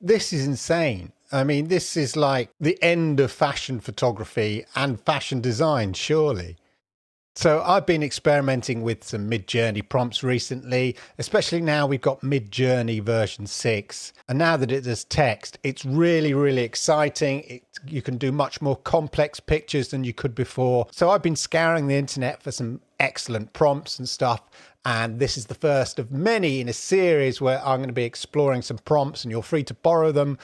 this is insane. I mean, this is like the end of fashion photography and fashion design, surely. So I've been experimenting with some Midjourney prompts recently, especially now we've got Midjourney version 6. And now that it does text, it's really, really exciting. You can do much more complex pictures than you could before. So I've been scouring the internet for some excellent prompts and stuff. And this is the first of many in a series where I'm going to be exploring some prompts, and you're free to borrow them.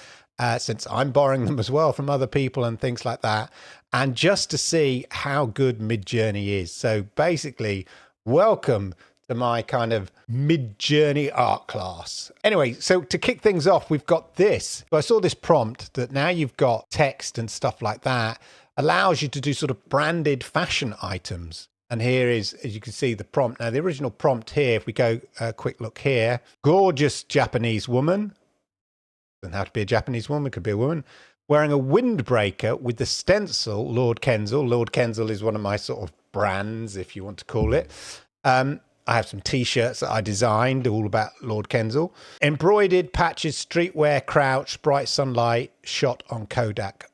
Since I'm borrowing them as well from other people and things like that, and just to see how good Midjourney is. So basically, welcome to my kind of Midjourney art class. Anyway, so to kick things off, we've got this. So I saw this prompt that now you've got text and stuff like that, allows you to do sort of branded fashion items. And here is, as you can see, the prompt. Now, the original prompt here, if we go a quick look here, gorgeous Japanese woman. Doesn't have to be a Japanese woman, could be a woman, wearing a windbreaker with the stencil, Lord Kensal. Lord Kensal is one of my sort of brands, if you want to call it. I have some T-shirts that I designed, all about Lord Kensal. Embroidered patches, streetwear, crouch, bright sunlight, shot on Kodak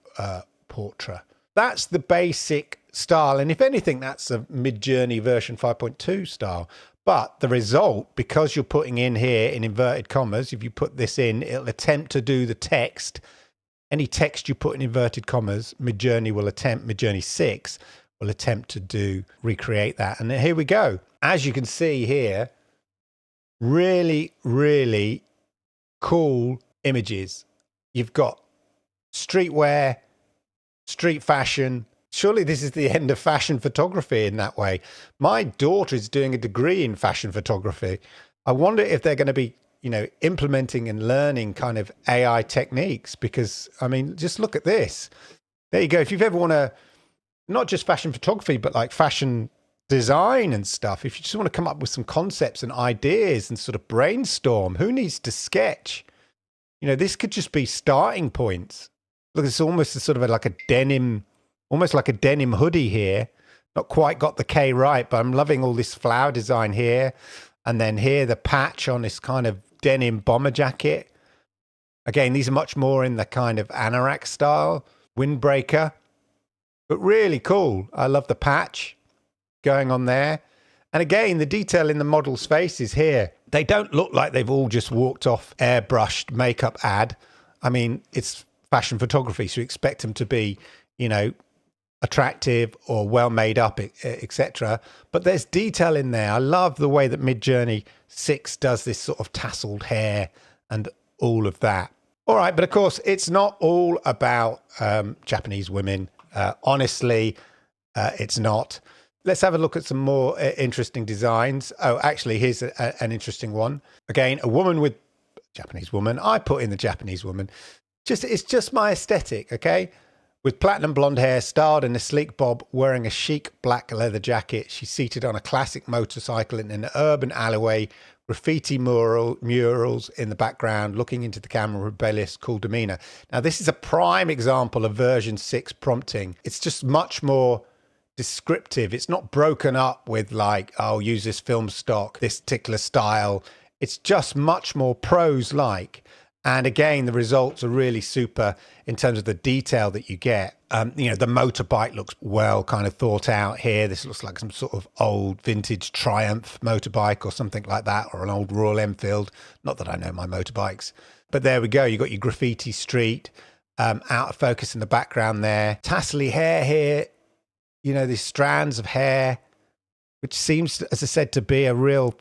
portrait. That's the basic style. And if anything, that's a Midjourney version 5.2 style. But the result, because you're putting in here in inverted commas, if you put this in, it'll attempt to do the text. Any text you put in inverted commas, Midjourney 6 will attempt to recreate that. And here we go. As you can see here, really, really cool images. You've got streetwear, street fashion. Surely this is the end of fashion photography in that way. My daughter is doing a degree in fashion photography. I wonder if they're going to be, implementing and learning kind of AI techniques, because, I mean, just look at this. There you go. If you've ever want to, not just fashion photography, but like fashion design and stuff, if you just want to come up with some concepts and ideas and sort of brainstorm, who needs to sketch? This could just be starting points. Look, it's almost a sort of like a denim, almost like a denim hoodie here. Not quite got the K right, but I'm loving all this flower design here. And then here, the patch on this kind of denim bomber jacket. Again, these are much more in the kind of anorak style, windbreaker, but really cool. I love the patch going on there. And again, the detail in the model's faces here, they don't look like they've all just walked off airbrushed makeup ad. I mean, it's fashion photography, so you expect them to be, attractive or well made up, etc. But there's detail in there. I love the way that Midjourney 6 does this sort of tasseled hair and all of that. All right, but of course, it's not all about Japanese women. Honestly, it's not. Let's have a look at some more interesting designs. Oh, actually, here's an interesting one. Again, a woman with Japanese woman. I put in the Japanese woman. It's just my aesthetic, okay? With platinum blonde hair, styled in a sleek bob, wearing a chic black leather jacket. She's seated on a classic motorcycle in an urban alleyway, graffiti murals in the background, looking into the camera, rebellious, cool demeanor. Now, this is a prime example of version 6 prompting. It's just much more descriptive. It's not broken up with like, oh, use this film stock, this particular style. It's just much more prose-like. And again, the results are really super in terms of the detail that you get. The motorbike looks well kind of thought out here. This looks like some sort of old vintage Triumph motorbike or something like that, or an old Royal Enfield. Not that I know my motorbikes. But there we go. You've got your graffiti street, out of focus in the background there. Tassely hair here. These strands of hair, which seems, as I said, to be a real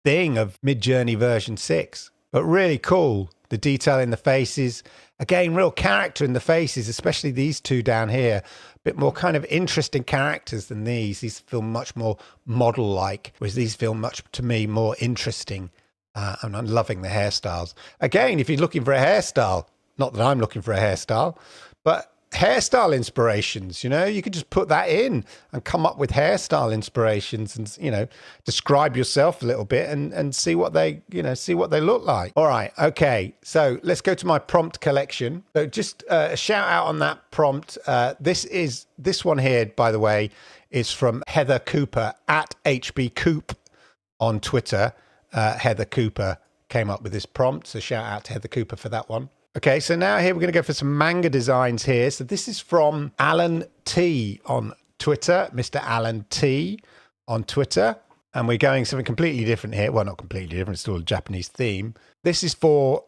thing of Midjourney version 6. But really cool. The detail in the faces, again, real character in the faces, especially these two down here. A bit more kind of interesting characters than these. These feel much more model-like, whereas these feel much, to me, more interesting. And I'm loving the hairstyles. Again, if you're looking for a hairstyle, not that I'm looking for a hairstyle, but hairstyle inspirations, you could just put that in and come up with hairstyle inspirations and, describe yourself a little bit and see what they look like. All right. Okay. So let's go to my prompt collection. So just a shout out on that prompt. This one here, by the way, is from Heather Cooper at HB Coop on Twitter. Heather Cooper came up with this prompt. So shout out to Heather Cooper for that one. Okay, so now here we're going to go for some manga designs here. So this is from Alan T on Twitter, Mr. Alan T on Twitter. And we're going something completely different here. Well, not completely different, it's still a Japanese theme. This is for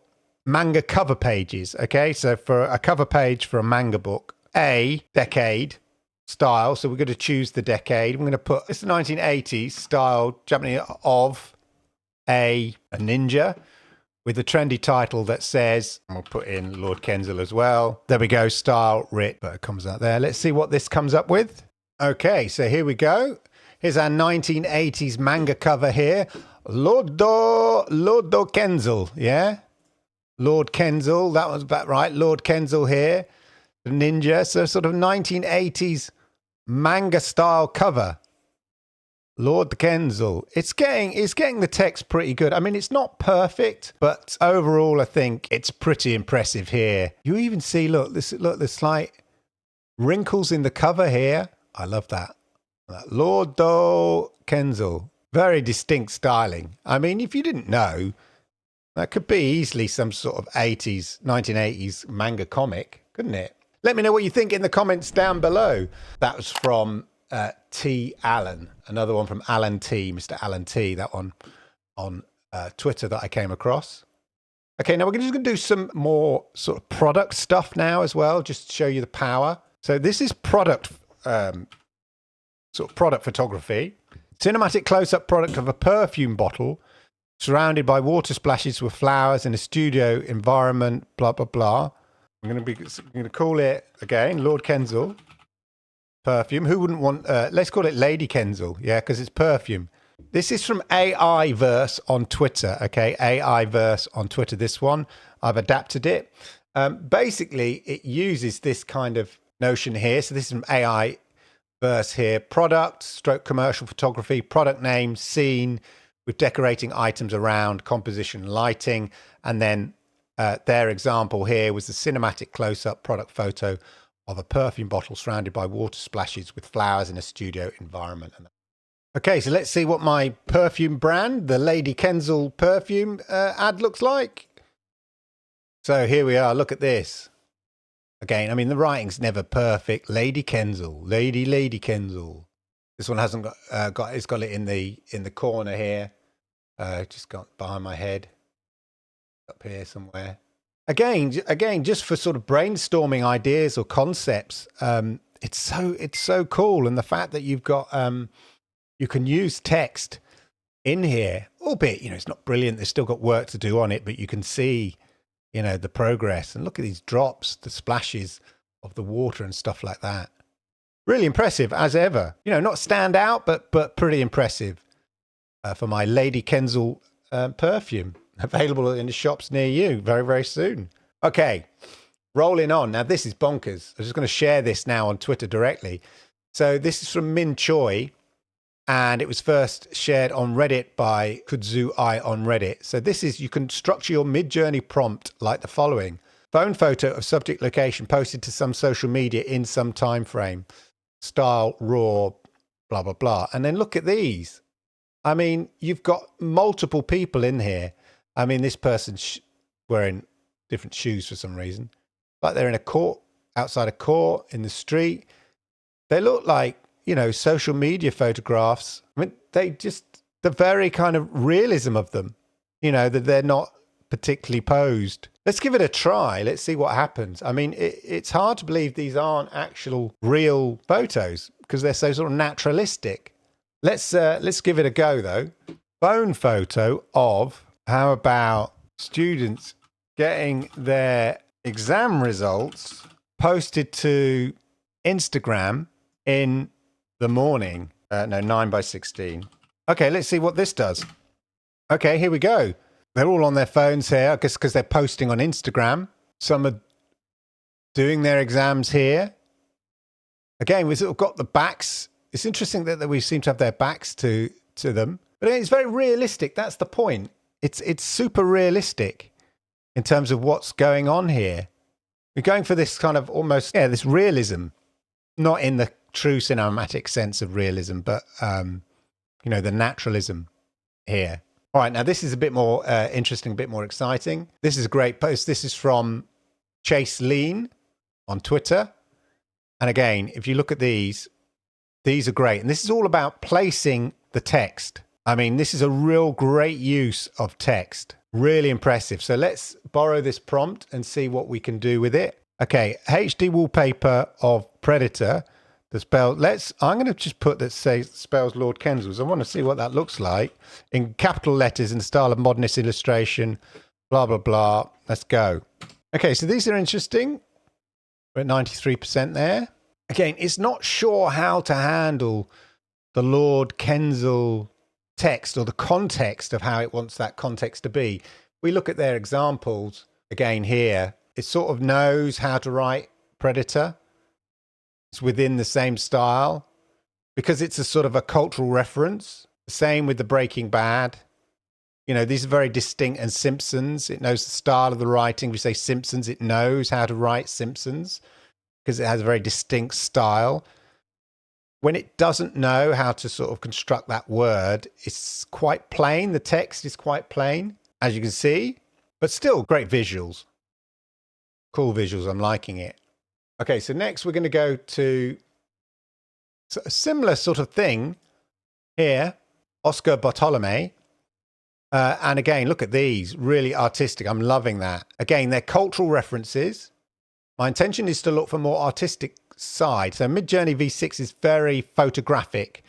manga cover pages, okay? So for a cover page for a manga book, a decade style. So we're going to choose the decade. We're going to put, it's the 1980s style Japanese of a ninja with a trendy title that says, and we'll put in Lord Kenzil as well. There we go, style, writ, but it comes out there. Let's see what this comes up with. Okay, so here we go. Here's our 1980s manga cover here. Lord Kenzil, yeah? Lord Kenzil, that was about right. Lord Kenzil here, the ninja. So sort of 1980s manga style cover. Lord Kenzil. It's getting the text pretty good. I mean, it's not perfect, but overall, I think it's pretty impressive here. You even see, look, the slight wrinkles in the cover here. I love that. Lord Kenzil. Very distinct styling. I mean, if you didn't know, that could be easily some sort of 1980s manga comic, couldn't it? Let me know what you think in the comments down below. That was from T. Allen, another one from Alan T, Mr. Alan T, that one on Twitter that I came across. Okay, now we're just going to do some more sort of product stuff now as well, just to show you the power. So this is product, sort of product photography. Cinematic close-up product of a perfume bottle surrounded by water splashes with flowers in a studio environment, blah, blah, blah. I'm going to call it, again, Lord Kenzil. Perfume. Who wouldn't want, let's call it Lady Kenzil, yeah, because it's perfume. This is from AI Verse on Twitter, okay? AI Verse on Twitter, this one. I've adapted it. Basically, it uses this kind of notion here. So this is from AI Verse here. Product, stroke commercial photography, product name, scene, with decorating items around, composition, lighting. And then their example here was the cinematic close-up product photo of a perfume bottle surrounded by water splashes with flowers in a studio environment. Okay, so let's see what my perfume brand, the Lady Kenzil perfume ad looks like. So here we are, look at this. Again, I mean, the writing's never perfect. Lady Kenzil, Lady Kenzil. This one hasn't got it's got it in the corner here. Just got behind my head. Up here somewhere. Again, just for sort of brainstorming ideas or concepts, it's so cool, and the fact that you've got you can use text in here, albeit it's not brilliant. There's still got work to do on it, but you can see the progress. And look at these drops, the splashes of the water and stuff like that. Really impressive as ever. Not stand out, but pretty impressive for my Lady Kenzil perfume. Available in the shops near you very, very soon. Okay, rolling on. Now, this is bonkers. I'm just going to share this now on Twitter directly. So this is from Min Choi, and it was first shared on Reddit by Kudzu I on Reddit. So this is, you can structure your Midjourney prompt like the following. Phone photo of subject location posted to some social media in some time frame. Style, raw, blah, blah, blah. And then look at these. I mean, you've got multiple people in here. I mean, this person's wearing different shoes for some reason. Like they're in a court, outside a court, in the street. They look like, social media photographs. I mean, the very kind of realism of them, that they're not particularly posed. Let's give it a try. Let's see what happens. I mean, it's hard to believe these aren't actual real photos because they're so sort of naturalistic. Let's give it a go, though. Phone photo of... How about students getting their exam results posted to Instagram in the morning? No, 9:16. Okay, let's see what this does. Okay, here we go. They're all on their phones here, I guess because they're posting on Instagram. Some are doing their exams here. Again, we've sort of got the backs. It's interesting that we seem to have their backs to them. But it's very realistic. That's the point. It's super realistic in terms of what's going on here. We're going for this kind of almost, this realism, not in the true cinematic sense of realism, but, the naturalism here. All right, now this is a bit more interesting, a bit more exciting. This is a great post. This is from Chase Lean on Twitter. And again, if you look at these are great. And this is all about placing the text. I mean, this is a real great use of text. Really impressive. So let's borrow this prompt and see what we can do with it. Okay, HD wallpaper of Predator. The spell, I'm going to just put that spells Lord Kenzels. I want to see what that looks like in capital letters in the style of modernist illustration, blah, blah, blah. Let's go. Okay, so these are interesting. We're at 93% there. Again, it's not sure how to handle the Lord Kenzal text or the context of how it wants that context to be. We look at their examples again here. It sort of knows how to write Predator. It's within the same style because it's a sort of a cultural reference. Same with the Breaking Bad. You know, these are very distinct, and Simpsons. It knows the style of the writing. We say Simpsons, it knows how to write Simpsons because it has a very distinct style. When it doesn't know how to sort of construct that word, it's quite plain. The text is quite plain, as you can see, but still great visuals. Cool visuals. I'm liking it. Okay, so next we're going to go to a similar sort of thing here, Oscar Bartolome. And again, look at these, really artistic. I'm loving that. Again, they're cultural references. My intention is to look for more artistic side. So Midjourney V6 is very photographic.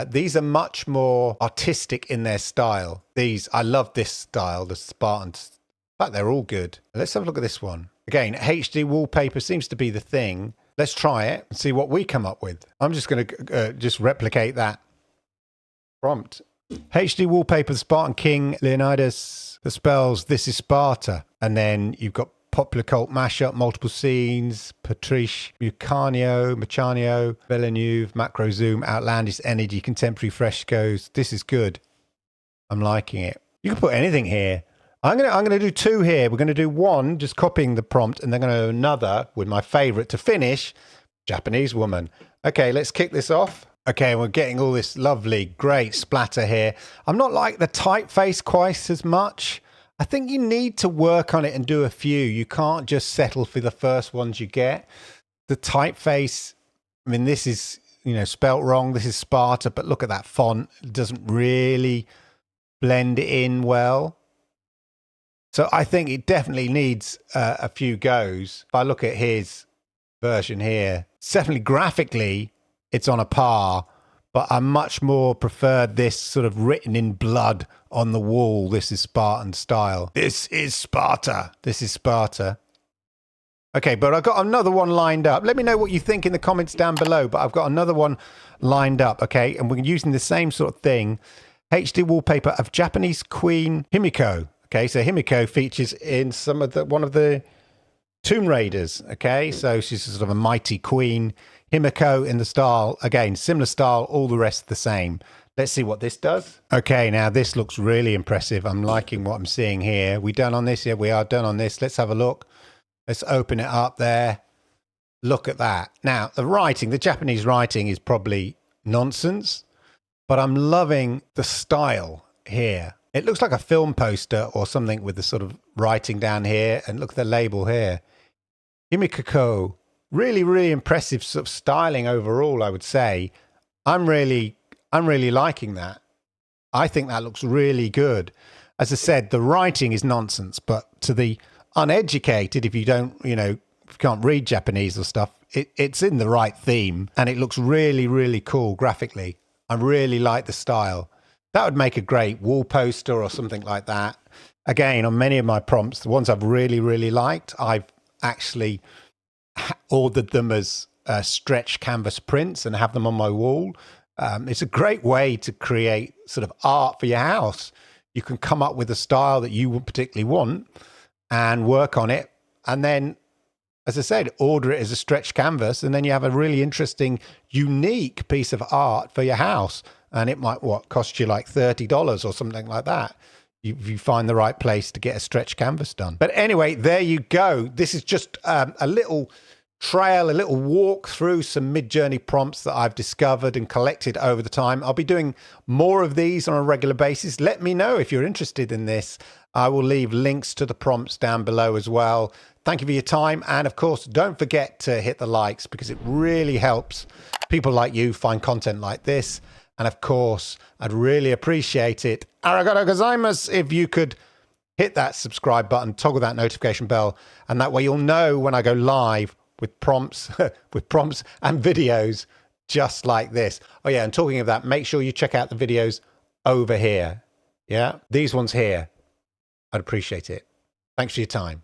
These are much more artistic in their style. I love this style, the Spartans. In fact, they're all good. Let's have a look at this one. Again, HD wallpaper seems to be the thing. Let's try it and see what we come up with. I'm just going to just replicate that prompt. HD wallpaper, Spartan King, Leonidas, the spells, this is Sparta. And then you've got popular cult mashup, multiple scenes, Patrice, Mucanio, Villeneuve, macro zoom, outlandish energy, contemporary frescoes. This is good. I'm liking it. You can put anything here. I'm gonna do two here. We're gonna do one, just copying the prompt, and then gonna do another with my favorite to finish, Japanese woman. Okay, let's kick this off. Okay, we're getting all this lovely, great splatter here. I'm not like the typeface quite as much. I think you need to work on it and do a few. You can't just settle for the first ones you get. The typeface, I mean, this is, spelt wrong. This is Sparta, but look at that font. It doesn't really blend in well. So I think it definitely needs a few goes. If I look at his version here, it's definitely graphically, it's on a par, but I much more prefer this sort of written in blood on the wall. This is Spartan style. This is Sparta. This is Sparta. Okay, but I've got another one lined up. Let me know what you think in the comments down below, but I've got another one lined up, okay? And we're using the same sort of thing. HD wallpaper of Japanese Queen Himiko. Okay, so Himiko features in one of the Tomb Raiders. Okay, so she's sort of a mighty queen. Himiko in the style, again, similar style, all the rest the same. Let's see what this does. Okay, now this looks really impressive. I'm liking what I'm seeing here. We done on this? Yeah, we are done on this. Let's have a look. Let's open it up there. Look at that. Now, the Japanese writing is probably nonsense, but I'm loving the style here. It looks like a film poster or something with the sort of writing down here. And look at the label here. Himiko. Really, really impressive sort of styling overall, I would say. I'm really liking that. I think that looks really good. As I said, the writing is nonsense, but to the uneducated, if you don't, if you can't read Japanese or stuff, it's in the right theme and it looks really, really cool graphically. I really like the style. That would make a great wall poster or something like that. Again, on many of my prompts, the ones I've really, really liked, I've actually ordered them as stretch canvas prints and have them on my wall. It's a great way to create sort of art for your house. You can come up with a style that you particularly want and work on it. And then, as I said, order it as a stretch canvas. And then you have a really interesting, unique piece of art for your house. And it might, cost you like $30 or something like that. If you find the right place to get a stretch canvas done. But anyway, there you go. This is just a little trail, a little walk through some Midjourney prompts that I've discovered and collected over the time. I'll be doing more of these on a regular basis. Let me know if you're interested in this. I will leave links to the prompts down below as well. Thank you for your time. And of course, don't forget to hit the likes because it really helps people like you find content like this. And of course, I'd really appreciate it. Arigato gozaimasu if you could hit that subscribe button, toggle that notification bell, and that way you'll know when I go live with prompts, with prompts and videos just like this. Oh yeah, and talking of that, make sure you check out the videos over here. Yeah, these ones here. I'd appreciate it. Thanks for your time.